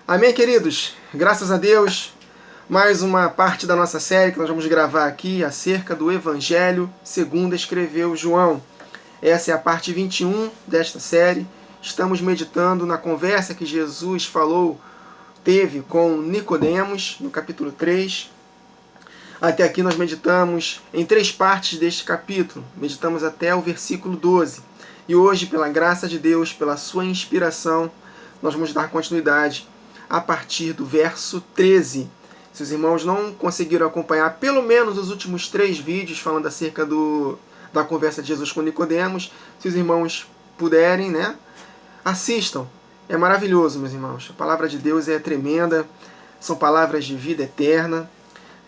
Amém, queridos? Graças a Deus, mais uma parte da nossa série que nós vamos gravar aqui acerca do Evangelho segundo escreveu João. Essa é a parte 21 desta série. Estamos meditando na conversa que Jesus teve com Nicodemos, no capítulo 3. Até aqui nós meditamos em 3 partes deste capítulo. Meditamos até o versículo 12. E hoje, pela graça de Deus, pela sua inspiração, nós vamos dar continuidade a partir do verso 13. Se os irmãos não conseguiram acompanhar pelo menos os últimos 3 vídeos falando acerca da conversa de Jesus com Nicodemos, se os irmãos puderem, assistam. É maravilhoso, meus irmãos. A palavra de Deus é tremenda, são palavras de vida eterna.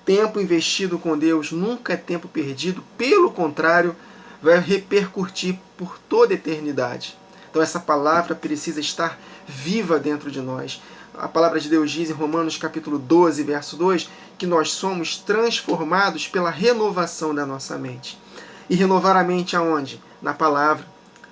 Tempo investido com Deus nunca é tempo perdido, pelo contrário, vai repercutir por toda a eternidade. Então essa palavra precisa estar viva dentro de nós. A palavra de Deus diz em Romanos capítulo 12, verso 2, que nós somos transformados pela renovação da nossa mente. E renovar a mente aonde? Na palavra.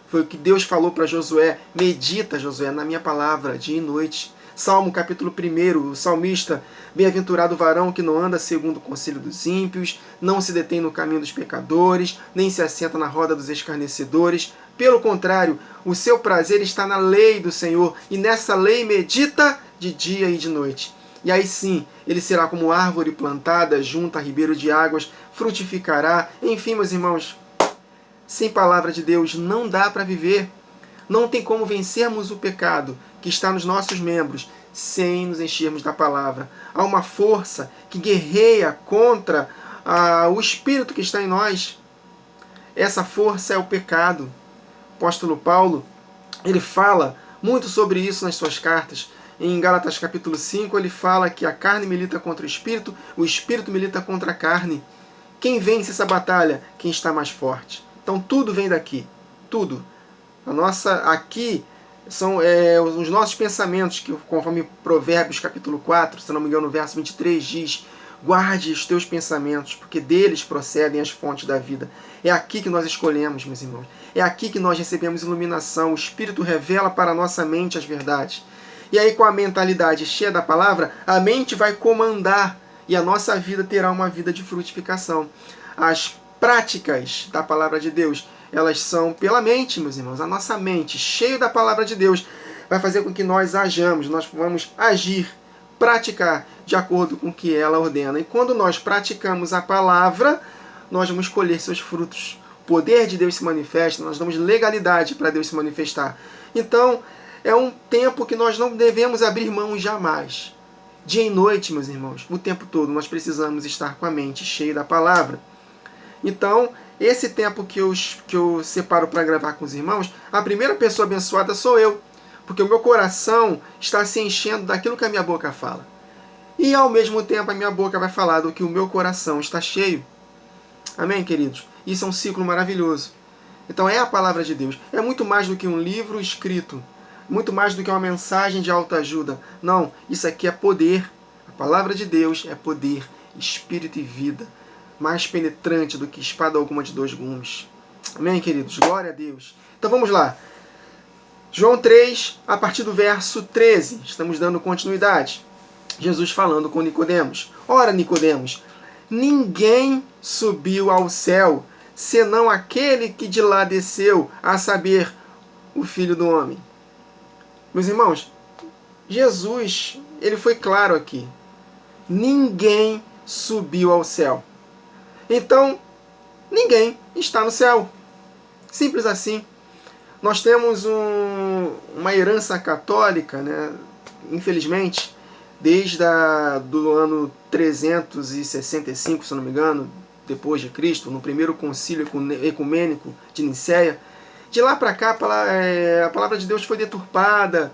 Foi o que Deus falou para Josué: medita, Josué, na minha palavra, dia e noite. Salmo capítulo 1, o salmista: bem-aventurado o varão que não anda segundo o conselho dos ímpios, não se detém no caminho dos pecadores, nem se assenta na roda dos escarnecedores. Pelo contrário, o seu prazer está na lei do Senhor, e nessa lei medita de dia e de noite. E aí sim, ele será como árvore plantada junto a ribeiro de águas, frutificará. Enfim, meus irmãos, sem palavra de Deus não dá para viver. Não tem como vencermos o pecado que está nos nossos membros sem nos enchermos da palavra. Há uma força que guerreia contra o espírito que está em nós. Essa força é o pecado. O apóstolo Paulo, ele fala muito sobre isso nas suas cartas. Em Gálatas capítulo 5, ele fala que a carne milita contra o espírito milita contra a carne. Quem vence essa batalha? Quem está mais forte. Então tudo vem daqui. Tudo. Aqui são os nossos pensamentos, que conforme Provérbios capítulo 4, se não me engano, no verso 23, diz: guarde os teus pensamentos, porque deles procedem as fontes da vida. É aqui que nós escolhemos, meus irmãos. É aqui que nós recebemos iluminação. O Espírito revela para a nossa mente as verdades. E aí, com a mentalidade cheia da palavra, a mente vai comandar e a nossa vida terá uma vida de frutificação. As práticas da palavra de Deus, elas são pela mente, meus irmãos. A nossa mente, cheia da palavra de Deus, vai fazer com que nós hajamos, nós vamos agir, praticar de acordo com o que ela ordena. E quando nós praticamos a palavra, nós vamos colher seus frutos. O poder de Deus se manifesta, nós damos legalidade para Deus se manifestar. Então, é um tempo que nós não devemos abrir mão jamais. Dia e noite, meus irmãos, o tempo todo nós precisamos estar com a mente cheia da palavra. Então, esse tempo que eu separo para gravar com os irmãos, a primeira pessoa abençoada sou eu, porque o meu coração está se enchendo daquilo que a minha boca fala. E ao mesmo tempo a minha boca vai falar do que o meu coração está cheio. Amém, queridos? Isso é um ciclo maravilhoso. Então é a palavra de Deus. É muito mais do que um livro escrito, muito mais do que uma mensagem de autoajuda. Não, isso aqui é poder. A palavra de Deus é poder, espírito e vida, mais penetrante do que espada alguma de 2 gumes. Amém, queridos? Glória a Deus. Então vamos lá. João 3, a partir do verso 13. Estamos dando continuidade. Jesus falando com Nicodemos. Ora, Nicodemos, ninguém subiu ao céu, senão aquele que de lá desceu, a saber, o Filho do Homem. Meus irmãos, Jesus, ele foi claro aqui. Ninguém subiu ao céu. Então, ninguém está no céu. Simples assim. Nós temos uma herança católica, infelizmente, desde do ano 365, se não me engano, depois de Cristo, no primeiro concílio ecumênico de Nicéia. De lá para cá, a palavra de Deus foi deturpada.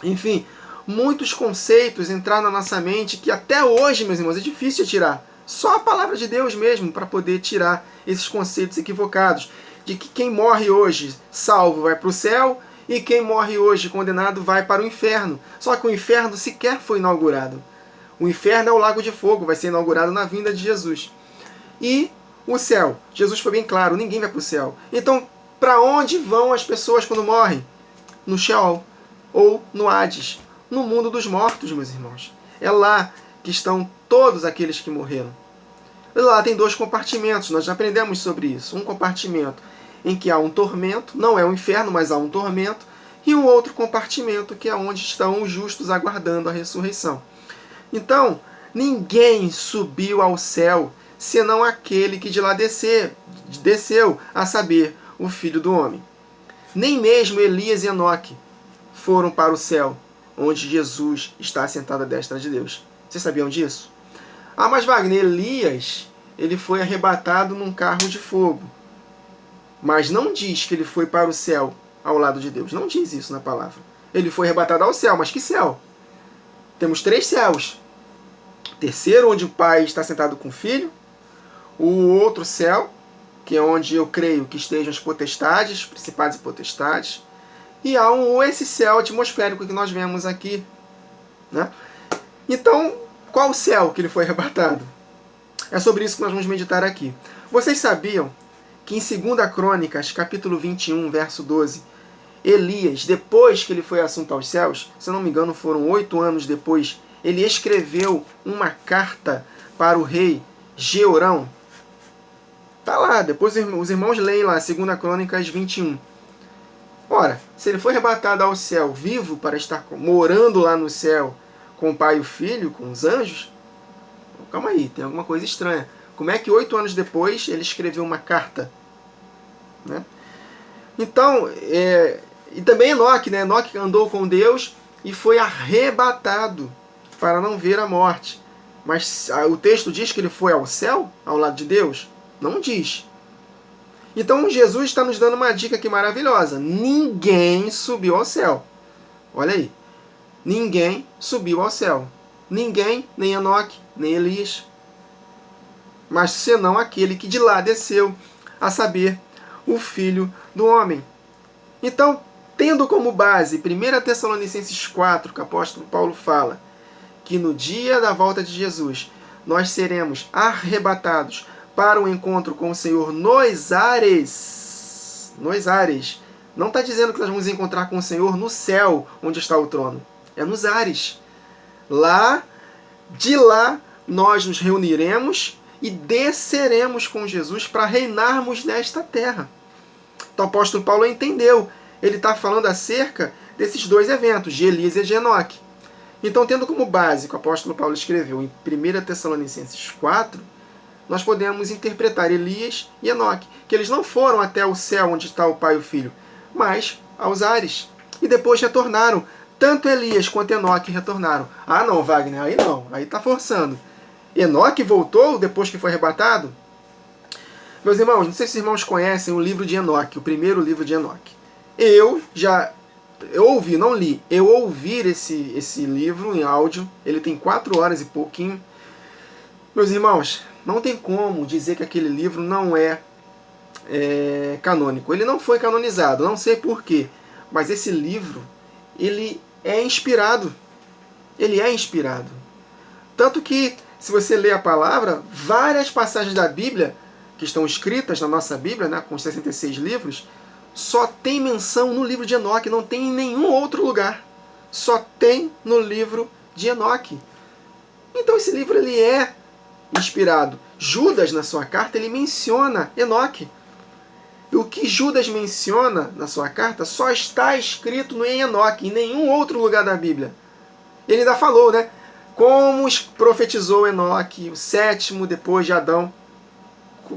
Enfim, muitos conceitos entraram na nossa mente que até hoje, meus irmãos, é difícil de tirar. Só a palavra de Deus mesmo para poder tirar esses conceitos equivocados. De que quem morre hoje salvo vai para o céu e quem morre hoje condenado vai para o inferno. Só que o inferno sequer foi inaugurado. O inferno é o lago de fogo, vai ser inaugurado na vinda de Jesus. E o céu, Jesus foi bem claro, ninguém vai para o céu. Então, para onde vão as pessoas quando morrem? No Sheol ou no Hades. no mundo dos mortos, meus irmãos. É lá que estão todos aqueles que morreram. Lá tem 2 compartimentos, nós já aprendemos sobre isso. Um compartimento em que há um tormento, não é o inferno, mas há um tormento, e um outro compartimento que é onde estão os justos aguardando a ressurreição. Então, ninguém subiu ao céu, senão aquele que de lá desceu, a saber, o Filho do Homem. Nem mesmo Elias e Enoque foram para o céu, onde Jesus está assentado à destra de Deus. Vocês sabiam disso? Ah, mas Wagner, Elias, ele foi arrebatado num carro de fogo. Mas não diz que ele foi para o céu ao lado de Deus. Não diz isso na palavra. Ele foi arrebatado ao céu, mas que céu? Temos 3 céus. O terceiro, onde o Pai está sentado com o Filho. O outro céu, que é onde eu creio que estejam as potestades, principados e potestades. E há esse céu atmosférico que nós vemos aqui, né? Então, qual o céu que ele foi arrebatado? É sobre isso que nós vamos meditar aqui. Vocês sabiam que em 2 Crônicas, capítulo 21, verso 12, Elias, depois que ele foi assunto aos céus, se eu não me engano foram 8 anos depois, ele escreveu uma carta para o rei Jeorão. Está lá, depois os irmãos leem lá, 2 Crônicas 21. Ora, se ele foi arrebatado ao céu vivo para estar morando lá no céu com o Pai e o Filho, com os anjos, calma aí, tem alguma coisa estranha. Como é que 8 anos depois ele escreveu uma carta? Né? Então, e também Enoque, né? Enoque andou com Deus e foi arrebatado para não ver a morte. Mas o texto diz que ele foi ao céu, ao lado de Deus? Não diz. Então Jesus está nos dando uma dica aqui maravilhosa. Ninguém subiu ao céu. Olha aí. Ninguém subiu ao céu. Ninguém, nem Enoque, nem Elias. Mas senão aquele que de lá desceu, a saber, o Filho do Homem. Então, tendo como base 1 Tessalonicenses 4, que o apóstolo Paulo fala, que no dia da volta de Jesus, nós seremos arrebatados para o encontro com o Senhor nos ares. Nos ares. Não está dizendo que nós vamos encontrar com o Senhor no céu, onde está o trono. É nos ares. Lá, de lá, nós nos reuniremos e desceremos com Jesus para reinarmos nesta terra. Então o apóstolo Paulo entendeu. Ele está falando acerca desses 2 eventos, de Elias e de Enoque. Então, tendo como base que o apóstolo Paulo escreveu em 1 Tessalonicenses 4, nós podemos interpretar Elias e Enoque, que eles não foram até o céu onde está o Pai e o Filho, mas aos ares. E depois retornaram. Tanto Elias quanto Enoque retornaram. Ah não, Wagner, aí não, aí está forçando. Enoque voltou depois que foi arrebatado? Meus irmãos, não sei se os irmãos conhecem o livro de Enoque, o primeiro livro de Enoque. Eu ouvi, não li, eu ouvi esse livro em áudio, ele tem 4 horas e pouquinho. Meus irmãos, não tem como dizer que aquele livro não é canônico. Ele não foi canonizado, não sei porquê, mas esse livro, ele é inspirado. Ele é inspirado. Tanto que, se você ler a palavra, várias passagens da Bíblia, que estão escritas na nossa Bíblia, né, com os 66 livros, só tem menção no livro de Enoque, não tem em nenhum outro lugar. Só tem no livro de Enoque. Então esse livro ele é inspirado. Judas, na sua carta, ele menciona Enoque. E o que Judas menciona na sua carta só está escrito em Enoque, em nenhum outro lugar da Bíblia. Ele ainda falou, né? Como profetizou Enoque, o 7º depois de Adão.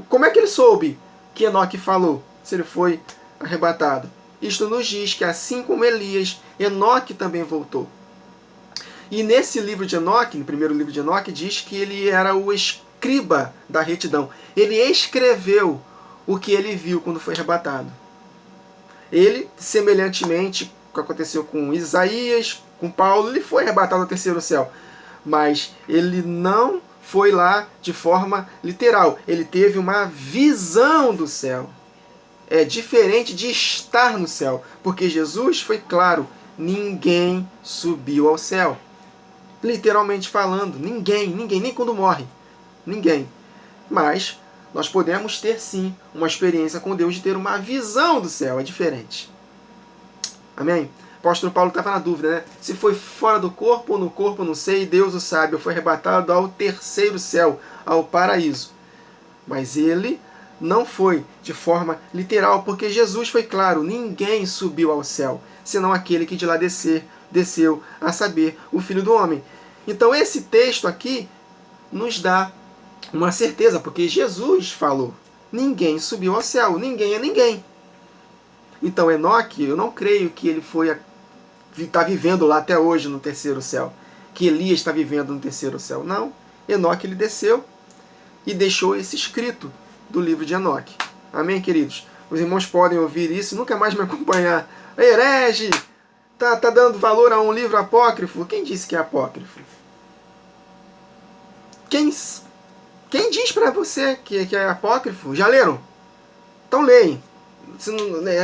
Como é que ele soube que Enoque falou, se ele foi arrebatado? Isto nos diz que assim como Elias, Enoque também voltou. E nesse livro de Enoque, no primeiro livro de Enoque, diz que ele era o escriba da retidão. Ele escreveu o que ele viu quando foi arrebatado. Ele, semelhantemente ao que aconteceu com Isaías, com Paulo, ele foi arrebatado ao terceiro céu. Mas ele não foi lá de forma literal. Ele teve uma visão do céu. É diferente de estar no céu. Porque Jesus foi claro, ninguém subiu ao céu. Literalmente falando, ninguém, nem quando morre. Ninguém. Mas nós podemos ter sim uma experiência com Deus de ter uma visão do céu. É diferente. Amém? apóstolo Paulo estava na dúvida, né? Se foi fora do corpo ou no corpo, não sei, Deus o sabe. Ou foi arrebatado ao terceiro céu, ao paraíso. Mas ele não foi de forma literal, porque Jesus foi claro, ninguém subiu ao céu, senão aquele que de lá desceu, a saber, o Filho do Homem. Então esse texto aqui nos dá uma certeza, porque Jesus falou, ninguém subiu ao céu, ninguém é ninguém. Então Enoque, eu não creio que ele está vivendo lá até hoje no terceiro céu, que Elias está vivendo no terceiro céu. Não, Enoque ele desceu e deixou esse escrito do livro de Enoque. Amém, queridos? Os irmãos podem ouvir isso e nunca mais me acompanhar. Herege! Tá dando valor a um livro apócrifo? Quem disse que é apócrifo? Quem diz para você que é apócrifo? Já leram? Então leem.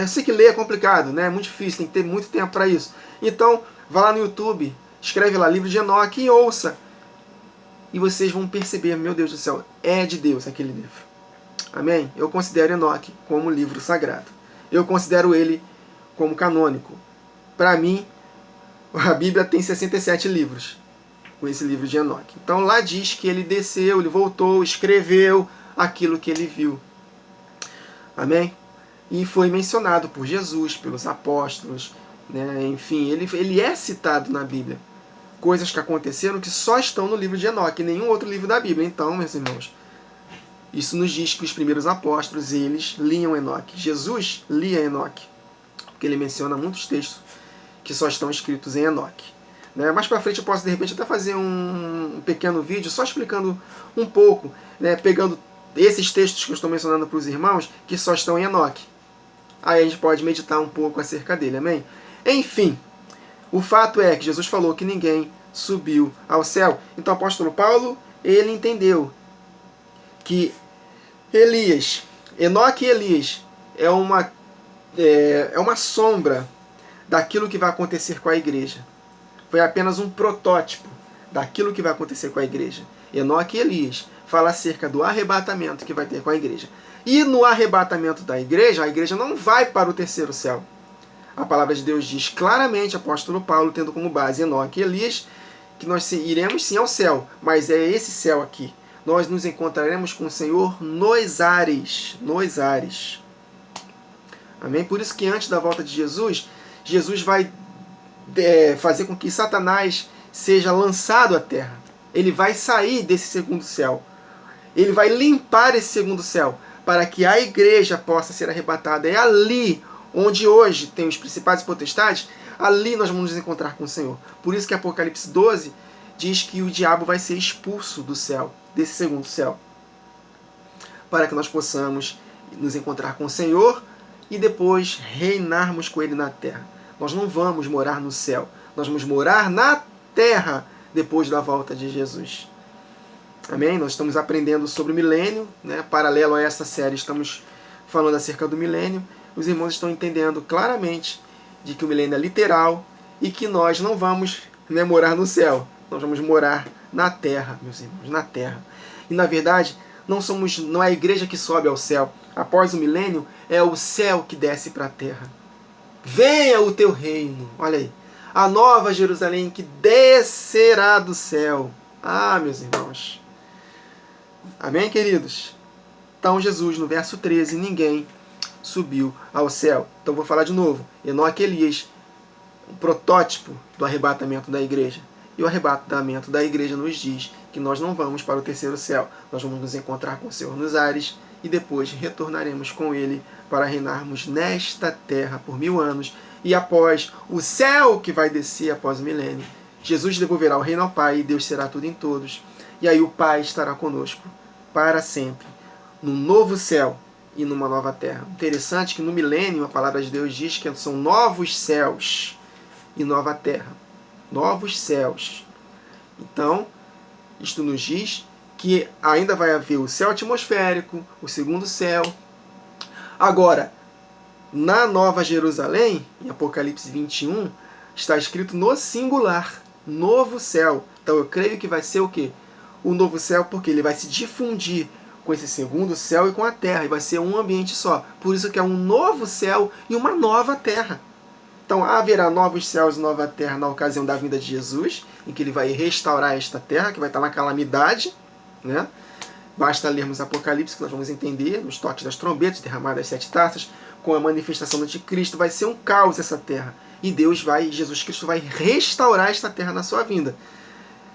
Eu sei que ler é complicado, né? É muito difícil, tem que ter muito tempo para isso. Então, vá lá no YouTube, escreve lá livro de Enoque e ouça. E vocês vão perceber, meu Deus do céu, é de Deus aquele livro. Amém? Eu considero Enoque como livro sagrado. Eu considero ele como canônico. Para mim, a Bíblia tem 67 livros com esse livro de Enoque. Então lá diz que ele desceu, ele voltou, escreveu aquilo que ele viu. Amém? E foi mencionado por Jesus, pelos apóstolos, né? Enfim, ele é citado na Bíblia. Coisas que aconteceram que só estão no livro de Enoque, em nenhum outro livro da Bíblia. Então, meus irmãos, isso nos diz que os primeiros apóstolos, eles liam Enoque. Jesus lia Enoque, porque ele menciona muitos textos que só estão escritos em Enoque. Né? Mais para frente eu posso, de repente, até fazer um pequeno vídeo só explicando um pouco, né? Pegando esses textos que eu estou mencionando para os irmãos, que só estão em Enoque. Aí a gente pode meditar um pouco acerca dele, amém? Enfim, o fato é que Jesus falou que ninguém subiu ao céu. Então o apóstolo Paulo, ele entendeu que Enoque e Elias é uma sombra daquilo que vai acontecer com a igreja. Foi apenas um protótipo daquilo que vai acontecer com a igreja. Enoque e Elias fala acerca do arrebatamento que vai ter com a igreja. E no arrebatamento da igreja, a igreja não vai para o terceiro céu. A palavra de Deus diz claramente, apóstolo Paulo, tendo como base Enoque e Elias, que nós iremos sim ao céu, mas é esse céu aqui. Nós nos encontraremos com o Senhor nos ares. Nos ares. Amém? Por isso que antes da volta de Jesus, Jesus vai fazer com que Satanás seja lançado à terra. Ele vai sair desse segundo céu. Ele vai limpar esse segundo céu, para que a igreja possa ser arrebatada. É ali onde hoje tem os principais potestades, ali nós vamos nos encontrar com o Senhor. Por isso que Apocalipse 12 diz que o diabo vai ser expulso do céu, desse segundo céu, para que nós possamos nos encontrar com o Senhor e depois reinarmos com Ele na terra. Nós não vamos morar no céu, nós vamos morar na terra depois da volta de Jesus. Amém? Nós estamos aprendendo sobre o milênio, né? Paralelo a essa série, estamos falando acerca do milênio. Os irmãos estão entendendo claramente de que o milênio é literal e que nós não vamos, né, morar no céu. Nós vamos morar na terra, meus irmãos, na terra. E na verdade, não é a igreja que sobe ao céu. Após o milênio, é o céu que desce para a terra. Venha o teu reino. Olha aí. A nova Jerusalém que descerá do céu. Ah, meus irmãos. Amém, queridos? Então Jesus, no verso 13, ninguém subiu ao céu. Então vou falar de novo. Enoque e Elias, um protótipo do arrebatamento da igreja. E o arrebatamento da igreja nos diz que nós não vamos para o terceiro céu. Nós vamos nos encontrar com o Senhor nos ares e depois retornaremos com Ele para reinarmos nesta terra por 1000 anos. E após o céu que vai descer após o milênio, Jesus devolverá o reino ao Pai e Deus será tudo em todos. E aí o Pai estará conosco para sempre, num novo céu e numa nova terra. Interessante que no milênio a palavra de Deus diz que são novos céus e nova terra. Novos céus. Então, isto nos diz que ainda vai haver o céu atmosférico, o segundo céu. Agora, na Nova Jerusalém, em Apocalipse 21, está escrito no singular, novo céu. Então eu creio que vai ser o quê? O novo céu, porque ele vai se difundir com esse segundo céu e com a terra, e vai ser um ambiente só. Por isso que é um novo céu e uma nova terra. Então haverá novos céus e nova terra na ocasião da vinda de Jesus, em que ele vai restaurar esta terra, que vai estar na calamidade, né? Basta lermos Apocalipse que nós vamos entender, nos toques das trombetas, derramadas 7 taças, com a manifestação do anticristo, vai ser um caos essa terra. E Jesus Cristo vai restaurar esta terra na sua vinda.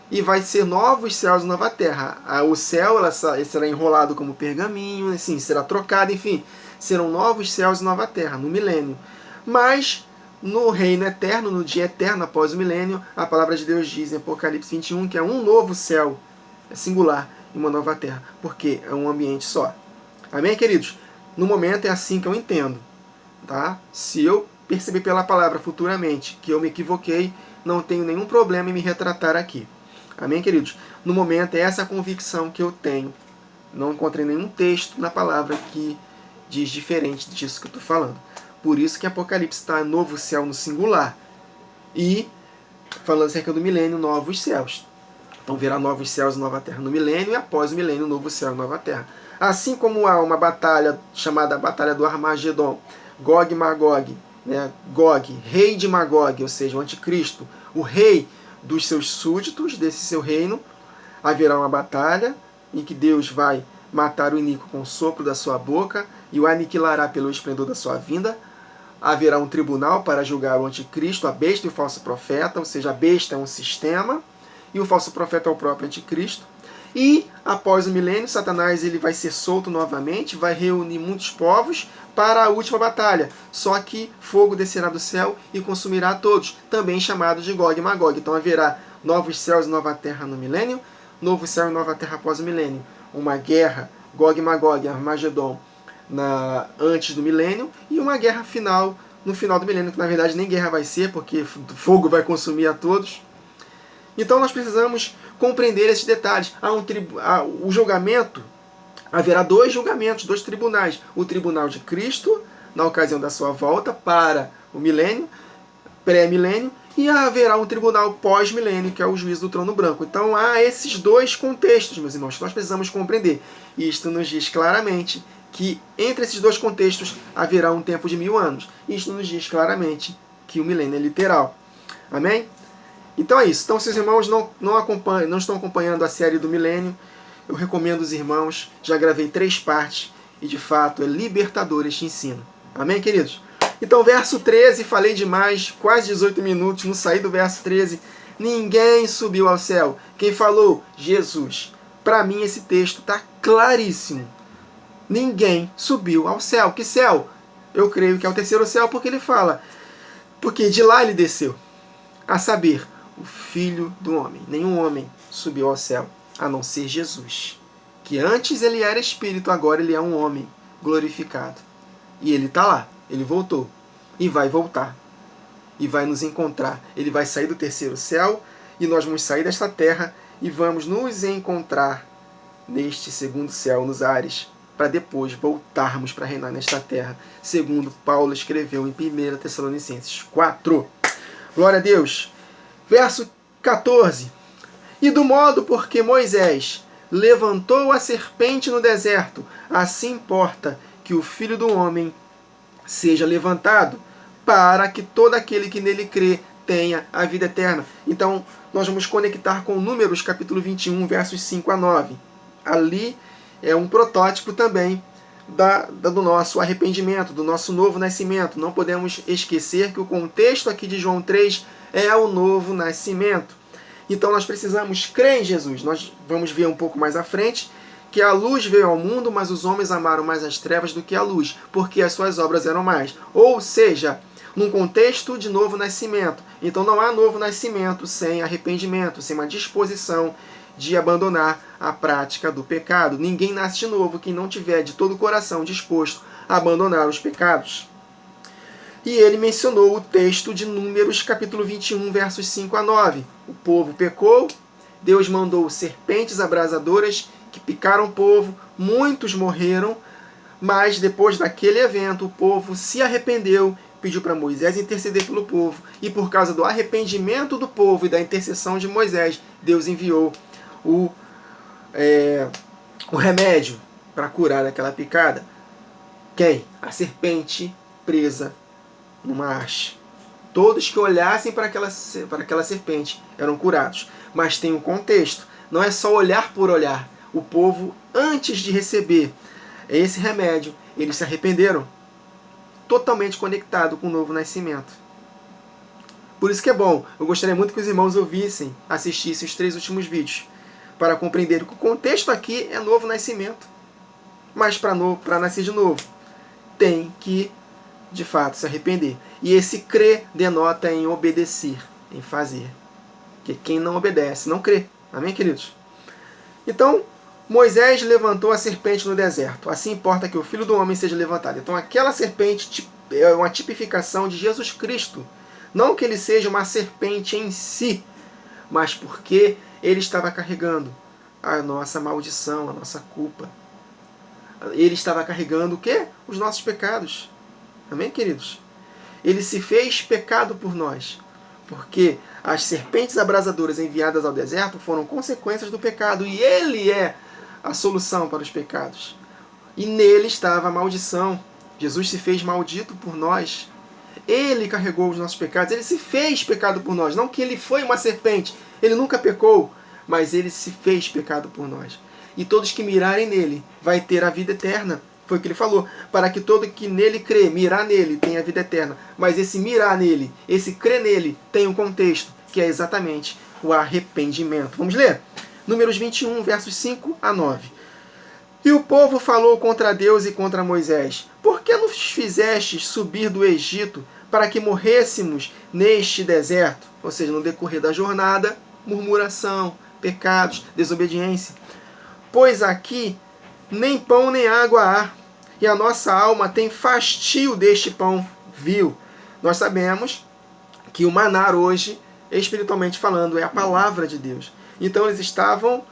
E vai ser novos céus e nova terra. O céu será enrolado como pergaminho, assim, será trocado, enfim, serão novos céus e nova terra no milênio. Mas no reino eterno, no dia eterno após o milênio, a palavra de Deus diz em Apocalipse 21 que é um novo céu, é singular, e uma nova terra, porque é um ambiente só. Amém, queridos? No momento é assim que eu entendo. Tá? Se eu perceber pela palavra futuramente que eu me equivoquei, não tenho nenhum problema em me retratar aqui. Amém, queridos? No momento é essa a convicção que eu tenho. Não encontrei nenhum texto na palavra que diz diferente disso que eu estou falando. Por isso que Apocalipse está novo céu no singular. E falando acerca do milênio, novos céus. Então virá novos céus e nova terra no milênio, e após o milênio, novo céu e nova terra. Assim como há uma batalha chamada Batalha do Armagedon, Gog e Magog, né? Gog, rei de Magog, ou seja, o anticristo, o rei dos seus súditos, desse seu reino, haverá uma batalha em que Deus vai matar o iníquo com o sopro da sua boca e o aniquilará pelo esplendor da sua vinda. Haverá um tribunal para julgar o anticristo, a besta e o falso profeta, ou seja, a besta é um sistema e o falso profeta é o próprio anticristo. E após o milênio, Satanás ele vai ser solto novamente, vai reunir muitos povos para a última batalha. Só que fogo descerá do céu e consumirá a todos, também chamados de Gog e Magog. Então haverá novos céus e nova terra no milênio, novo céu e nova terra após o milênio. Uma guerra, Gog e Magog, Armagedon, antes do milênio, e uma guerra final no final do milênio, que na verdade nem guerra vai ser, porque fogo vai consumir a todos. Então nós precisamos compreender esses detalhes. O julgamento, haverá 2 julgamentos, 2 tribunais. O tribunal de Cristo, na ocasião da sua volta para o milênio, pré-milênio, e haverá um tribunal pós-milênio, que é o juízo do trono branco. Então há esses 2 contextos, meus irmãos, que nós precisamos compreender. E isto nos diz claramente que entre esses 2 contextos haverá um tempo de 1000 anos. Isto nos diz claramente que o milênio é literal. Amém? Então é isso. Então, se os irmãos não estão acompanhando a série do milênio, eu recomendo os irmãos. Já gravei 3 partes e, de fato, é libertador este ensino. Amém, queridos? Então, verso 13, falei demais, quase 18 minutos, não saí do verso 13. Ninguém subiu ao céu. Quem falou? Jesus. Para mim, esse texto está claríssimo. Ninguém subiu ao céu. Que céu? Eu creio que é o terceiro céu, porque ele fala. Porque de lá ele desceu. A saber, o Filho do Homem. Nenhum homem subiu ao céu, a não ser Jesus. Que antes ele era espírito, agora ele é um homem glorificado. E ele está lá, ele voltou. E vai voltar. E vai nos encontrar. Ele vai sair do terceiro céu, e nós vamos sair desta terra, e vamos nos encontrar neste segundo céu, nos ares, para depois voltarmos para reinar nesta terra, segundo Paulo escreveu em 1 Tessalonicenses 4. Glória a Deus. Verso 14. E do modo porque Moisés levantou a serpente no deserto, assim importa que o Filho do Homem seja levantado, para que todo aquele que nele crê tenha a vida eterna. Então, nós vamos conectar com Números, capítulo 21, versos 5 a 9. Ali é um protótipo também do nosso arrependimento, do nosso novo nascimento. Não podemos esquecer que o contexto aqui de João 3 é o novo nascimento. Então nós precisamos crer em Jesus. Nós vamos ver um pouco mais à frente que a luz veio ao mundo, mas os homens amaram mais as trevas do que a luz, porque as suas obras eram mais. Ou seja, num contexto de novo nascimento. Então não há novo nascimento sem arrependimento, sem uma disposição de abandonar a prática do pecado. Ninguém nasce de novo quem não tiver de todo o coração disposto a abandonar os pecados. E ele mencionou o texto de Números, capítulo 21, versos 5 a 9. O povo pecou, Deus mandou serpentes abrasadoras que picaram o povo, muitos morreram, mas depois daquele evento o povo se arrependeu, pediu para Moisés interceder pelo povo, e por causa do arrependimento do povo e da intercessão de Moisés, Deus enviou o remédio para curar aquela picada. Quem? A serpente presa numa haste. Todos que olhassem para aquela serpente eram curados. Mas tem um contexto. Não é só olhar por olhar. O povo, antes de receber esse remédio, eles se arrependeram. Totalmente conectado com o novo nascimento. Por isso que é bom. Eu gostaria muito que os irmãos ouvissem, assistissem os 3 últimos vídeos, para compreender que o contexto aqui é novo nascimento. Mas para nascer de novo, tem que, de fato, se arrepender. E esse crer denota em obedecer, em fazer. Porque quem não obedece, não crê. Amém, queridos? Então, Moisés levantou a serpente no deserto. Assim importa que o Filho do Homem seja levantado. Então, aquela serpente é uma tipificação de Jesus Cristo. Não que ele seja uma serpente em si, mas porque ele estava carregando a nossa maldição, a nossa culpa. Ele estava carregando o quê? Os nossos pecados. Amém, queridos? Ele se fez pecado por nós. Porque as serpentes abrasadoras enviadas ao deserto foram consequências do pecado. E ele é a solução para os pecados. E nele estava a maldição. Jesus se fez maldito por nós. Ele carregou os nossos pecados. Ele se fez pecado por nós. Não que ele foi uma serpente. Ele nunca pecou. Mas ele se fez pecado por nós. E todos que mirarem nele vai ter a vida eterna. Foi o que ele falou. Para que todo que nele crê, mirar nele, tenha a vida eterna. Mas esse mirar nele, esse crer nele, tem um contexto, que é exatamente o arrependimento. Vamos ler? Números 21, versos 5 a 9. E o povo falou contra Deus e contra Moisés: Por que nos fizestes subir do Egito para que morrêssemos neste deserto? Ou seja, no decorrer da jornada, murmuração, pecados, desobediência. Pois aqui nem pão nem água há, e a nossa alma tem fastio deste pão vil. Nós sabemos que o maná hoje, espiritualmente falando, é a palavra de Deus. Então eles estavam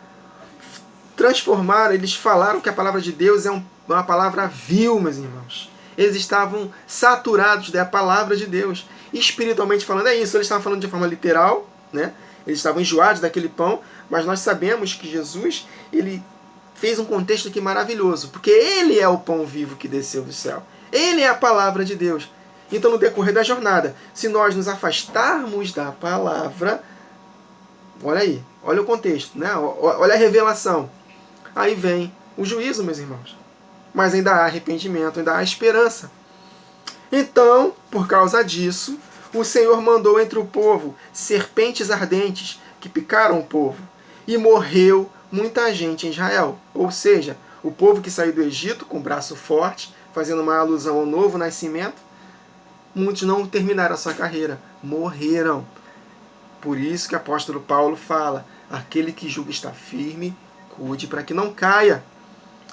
transformaram, eles falaram que a palavra de Deus é uma palavra vil, meus irmãos. Eles estavam saturados da palavra de Deus. Espiritualmente falando, é isso. Eles estavam falando de forma literal, né? Eles estavam enjoados daquele pão, mas nós sabemos que Jesus, ele fez um contexto aqui maravilhoso, porque ele é o pão vivo que desceu do céu. Ele é a palavra de Deus. Então, no decorrer da jornada, se nós nos afastarmos da palavra, olha aí, olha o contexto, né? Olha a revelação. Aí vem o juízo, meus irmãos. Mas ainda há arrependimento, ainda há esperança. Então, por causa disso, o Senhor mandou entre o povo serpentes ardentes que picaram o povo. E morreu muita gente em Israel. Ou seja, o povo que saiu do Egito com o braço forte, fazendo uma alusão ao novo nascimento, muitos não terminaram a sua carreira, morreram. Por isso que o apóstolo Paulo fala: aquele que julga está firme, cuide para que não caia.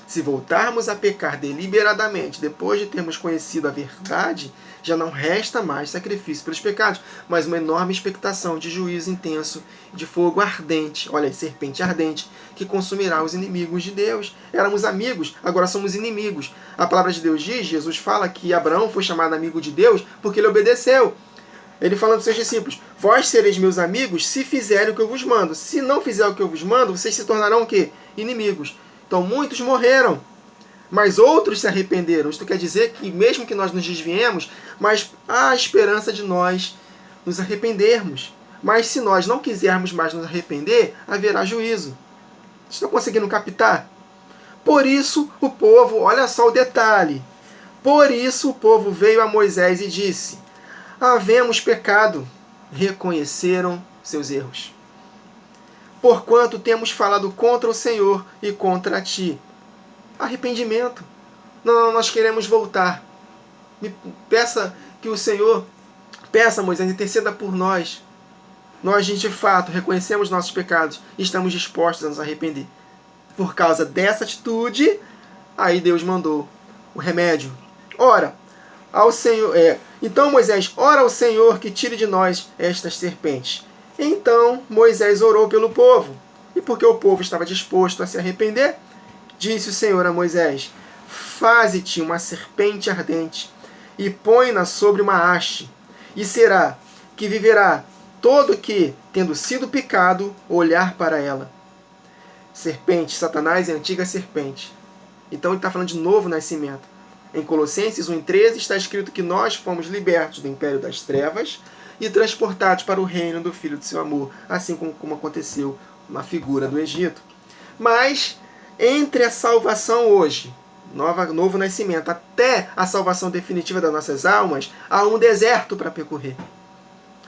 Se voltarmos a pecar deliberadamente, depois de termos conhecido a verdade, já não resta mais sacrifício pelos pecados, mas uma enorme expectação de juízo intenso, de fogo ardente, olha aí, serpente ardente, que consumirá os inimigos de Deus. Éramos amigos, agora somos inimigos. A palavra de Deus diz, Jesus fala que Abraão foi chamado amigo de Deus porque ele obedeceu. Ele falando aos seus discípulos: vós sereis meus amigos se fizerem o que eu vos mando. Se não fizer o que eu vos mando, vocês se tornarão o quê? Inimigos. Então muitos morreram, mas outros se arrependeram. Isto quer dizer que mesmo que nós nos desviemos, mas há esperança de nós nos arrependermos. Mas se nós não quisermos mais nos arrepender, haverá juízo. Estão conseguindo captar? Por isso o povo, olha só o detalhe. Por isso o povo veio a Moisés e disse: havemos pecado. Reconheceram seus erros. Porquanto temos falado contra o Senhor e contra ti. Arrependimento. Não, nós queremos voltar. Peça que o Senhor, peça, Moisés, interceda por nós. Nós, de fato, reconhecemos nossos pecados e estamos dispostos a nos arrepender. Por causa dessa atitude, aí Deus mandou o remédio. Ora, ao Senhor, então Moisés, ora ao Senhor que tire de nós estas serpentes. Então Moisés orou pelo povo, e porque o povo estava disposto a se arrepender, disse o Senhor a Moisés: faze-te uma serpente ardente, e põe-na sobre uma haste, e será que viverá todo que, tendo sido picado, olhar para ela. Serpente, Satanás é a antiga serpente. Então ele está falando de novo nascimento. Em Colossenses 1,13 está escrito que nós fomos libertos do império das trevas e transportados para o reino do Filho do seu amor, assim como aconteceu na figura do Egito. Mas, entre a salvação hoje, novo nascimento, até a salvação definitiva das nossas almas, há um deserto para percorrer.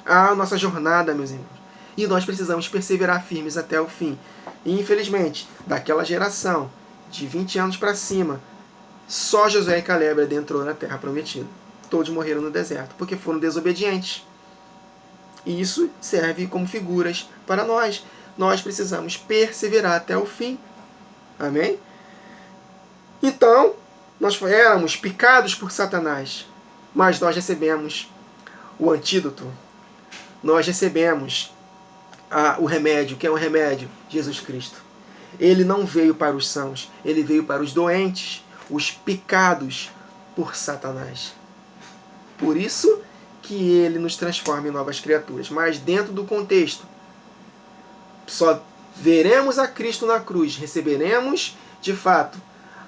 Há a nossa jornada, meus irmãos. E nós precisamos perseverar firmes até o fim. E, infelizmente, daquela geração, de 20 anos para cima, só Josué e Caleb adentrou na terra prometida. Todos morreram no deserto, porque foram desobedientes. E isso serve como figuras para nós. Nós precisamos perseverar até o fim. Amém? Então, nós éramos picados por Satanás, mas nós recebemos o antídoto. Nós recebemos o remédio. Que é o remédio? Jesus Cristo. Ele não veio para os sãos, ele veio para os doentes, os picados por Satanás. Por isso que ele nos transforma em novas criaturas. Mas dentro do contexto, só veremos a Cristo na cruz, receberemos de fato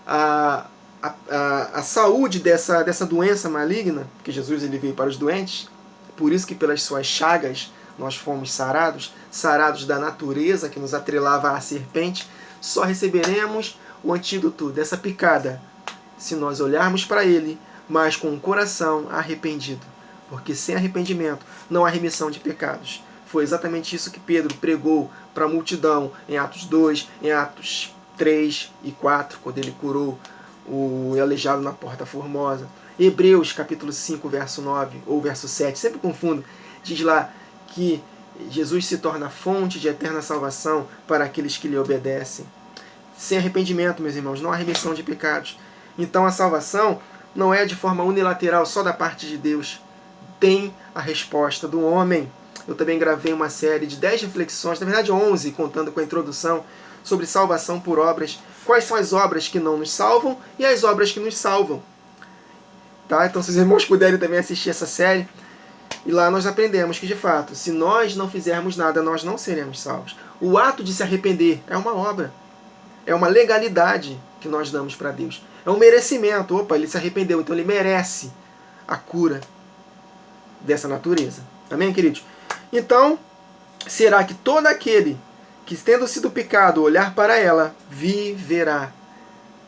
a saúde dessa doença maligna, porque Jesus ele veio para os doentes, por isso que pelas suas chagas nós fomos sarados da natureza que nos atrelava à serpente. Só receberemos o antídoto dessa picada se nós olharmos para ele, mas com o coração arrependido, porque sem arrependimento não há remissão de pecados. Foi exatamente isso que Pedro pregou para a multidão em Atos 2, em Atos 3 e 4, quando ele curou o aleijado na Porta Formosa. Hebreus capítulo 5, verso 9 ou verso 7, sempre confundo, diz lá que Jesus se torna fonte de eterna salvação para aqueles que lhe obedecem. Sem arrependimento, meus irmãos, não há remissão de pecados. Então a salvação não é de forma unilateral só da parte de Deus. Tem a resposta do homem. Eu também gravei uma série de 10 reflexões, na verdade 11, contando com a introdução, sobre salvação por obras. Quais são as obras que não nos salvam e as obras que nos salvam. Tá? Então se os irmãos puderem também assistir essa série, e lá nós aprendemos que, de fato, se nós não fizermos nada, nós não seremos salvos. O ato de se arrepender é uma obra. É uma legalidade que nós damos para Deus. É um merecimento. Opa, ele se arrependeu, então ele merece a cura dessa natureza. Amém, queridos? Então, será que todo aquele que, tendo sido picado, olhar para ela, viverá?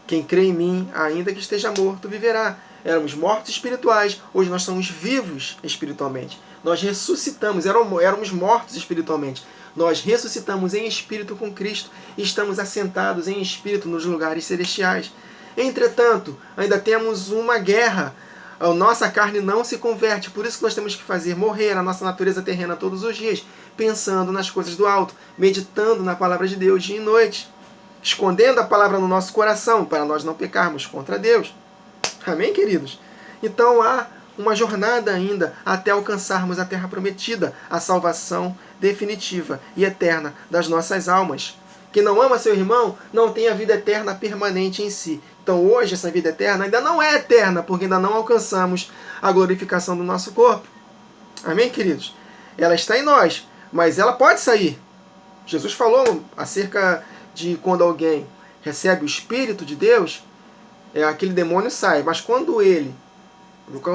Quem crê em mim, ainda que esteja morto, viverá. Éramos mortos espirituais, hoje nós somos vivos espiritualmente. Nós ressuscitamos, éramos mortos espiritualmente. Nós ressuscitamos em espírito com Cristo e estamos assentados em espírito nos lugares celestiais. Entretanto, ainda temos uma guerra. A nossa carne não se converte, por isso que nós temos que fazer morrer a nossa natureza terrena todos os dias, pensando nas coisas do alto, meditando na palavra de Deus dia e noite, escondendo a palavra no nosso coração para nós não pecarmos contra Deus. Amém, queridos? Então há uma jornada ainda até alcançarmos a terra prometida, a salvação definitiva e eterna das nossas almas. Quem não ama seu irmão não tem a vida eterna permanente em si. Então hoje essa vida eterna ainda não é eterna, porque ainda não alcançamos a glorificação do nosso corpo. Amém, queridos? Ela está em nós, mas ela pode sair. Jesus falou acerca de quando alguém recebe o Espírito de Deus, aquele demônio sai. Mas quando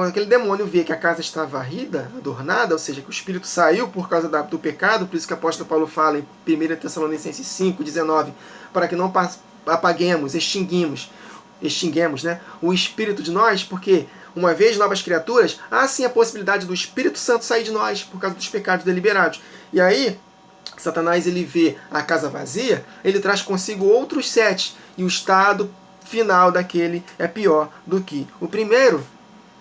aquele demônio vê que a casa está varrida, adornada, ou seja, que o Espírito saiu por causa do pecado, por isso que o apóstolo Paulo fala em 1 Tessalonicenses 5, 19, para que não apaguemos, extinguemos, né, o Espírito de nós, porque uma vez novas criaturas, há sim a possibilidade do Espírito Santo sair de nós por causa dos pecados deliberados. E aí, Satanás ele vê a casa vazia, ele traz consigo outros 7, e o estado final daquele é pior do que o primeiro.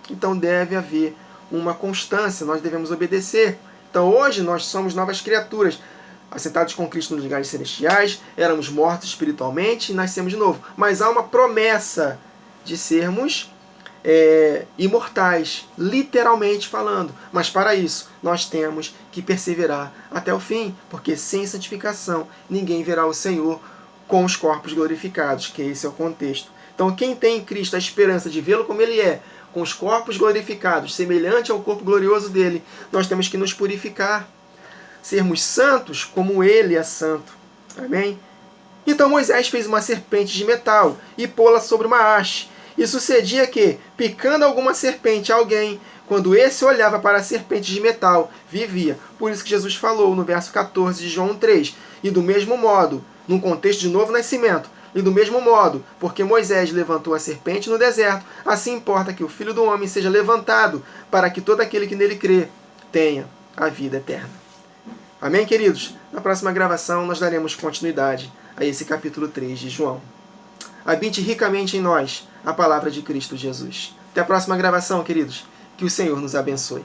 Então deve haver uma constância, nós devemos obedecer. Então hoje nós somos novas criaturas, assentados com Cristo nos lugares celestiais, éramos mortos espiritualmente e nascemos de novo. Mas há uma promessa de sermos imortais, literalmente falando. Mas para isso nós temos que perseverar até o fim, porque sem santificação ninguém verá o Senhor com os corpos glorificados, que esse é o contexto. Então quem tem em Cristo a esperança de vê-lo como ele é, com os corpos glorificados, semelhante ao corpo glorioso dele, nós temos que nos purificar, sermos santos como ele é santo. Amém? Então Moisés fez uma serpente de metal e pô-la sobre uma haste, E sucedia que, picando alguma serpente a alguém, quando esse olhava para a serpente de metal, vivia. Por isso que Jesus falou no verso 14 de João 3. E do mesmo modo, num contexto de novo nascimento, e do mesmo modo, porque Moisés levantou a serpente no deserto, assim importa que o Filho do Homem seja levantado, para que todo aquele que nele crê tenha a vida eterna. Amém, queridos? Na próxima gravação nós daremos continuidade a esse capítulo 3 de João. Habite ricamente em nós a palavra de Cristo Jesus. Até a próxima gravação, queridos. Que o Senhor nos abençoe.